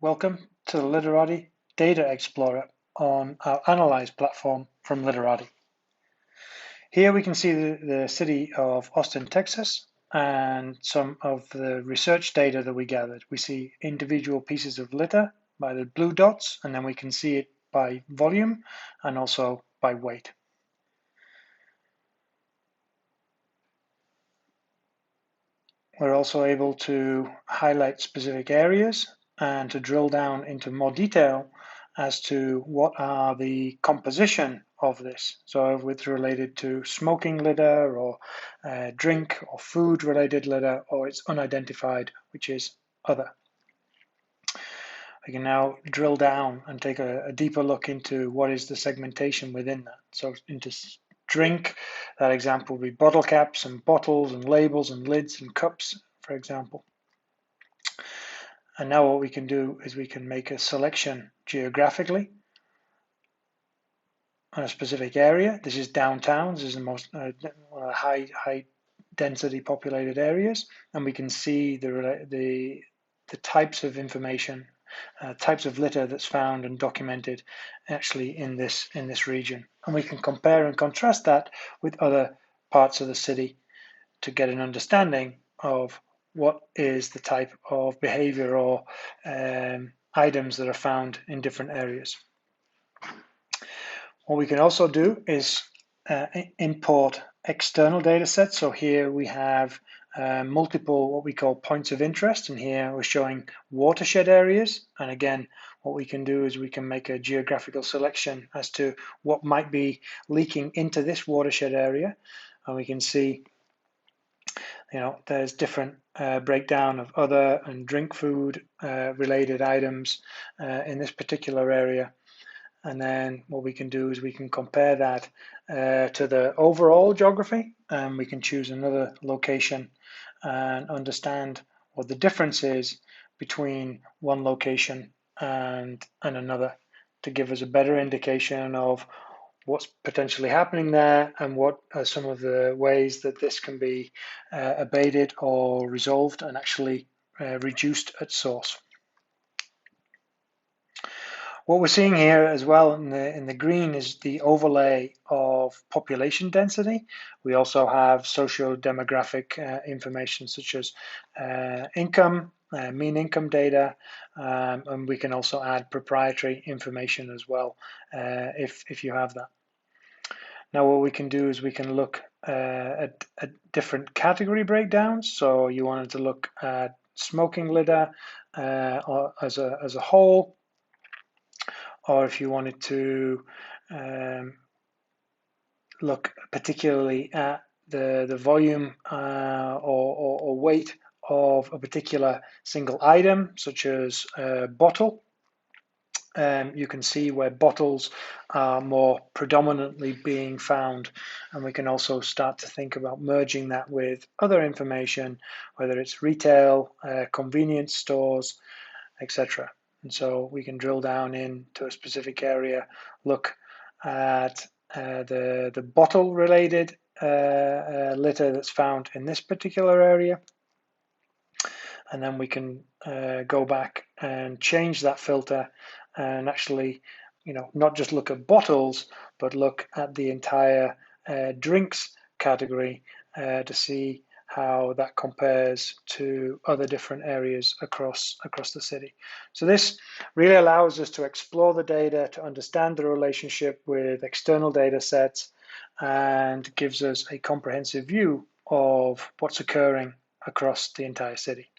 Welcome to the Litterati Data Explorer on our Analyze platform from Litterati. Here we can see the city of Austin, Texas, and some of the research data that we gathered. We see individual pieces of litter by the blue dots, and then we can see it by volume and also by weight. We're also able to highlight specific areas and to drill down into more detail as to what are the composition of this. So if it's related to smoking litter or drink or food related litter, or it's unidentified, which is other. We can now drill down and take a deeper look into what is the segmentation within that. So into drink, that example would be bottle caps and bottles and labels and lids and cups, for example. And now what we can do is we can make a selection geographically on a specific area. This is downtown. This is the most high density populated areas, and we can see the types of information, types of litter that's found and documented actually in this region. And we can compare and contrast that with other parts of the city to get an understanding of what is the type of behavior or items that are found in different areas. What we can also do is import external data sets. So here we have multiple what we call points of interest, and here we're showing watershed areas. And again, what we can do is we can make a geographical selection as to what might be leaking into this watershed area, and we can see there's different breakdown of other and drink food related items in this particular area. And then what we can do is we can compare that to the overall geography, and we can choose another location and understand what the difference is between one location and another to give us a better indication of what's potentially happening there and what are some of the ways that this can be abated or resolved and actually reduced at source. What we're seeing here as well in the green is the overlay of population density. We also have socio-demographic information such as income, mean income data, and we can also add proprietary information as well if you have that. Now what we can do is we can look at different category breakdowns. So you wanted to look at smoking litter or as a whole, or if you wanted to look particularly at the volume or weight of a particular single item, such as a bottle. You can see where bottles are more predominantly being found, and we can also start to think about merging that with other information, whether it's retail, convenience stores, etc. And so we can drill down into a specific area, look at the bottle related litter that's found in this particular area. And then we can go back and change that filter and actually, not just look at bottles, but look at the entire drinks category to see how that compares to other different areas across the city. So this really allows us to explore the data, to understand the relationship with external data sets, and gives us a comprehensive view of what's occurring across the entire city.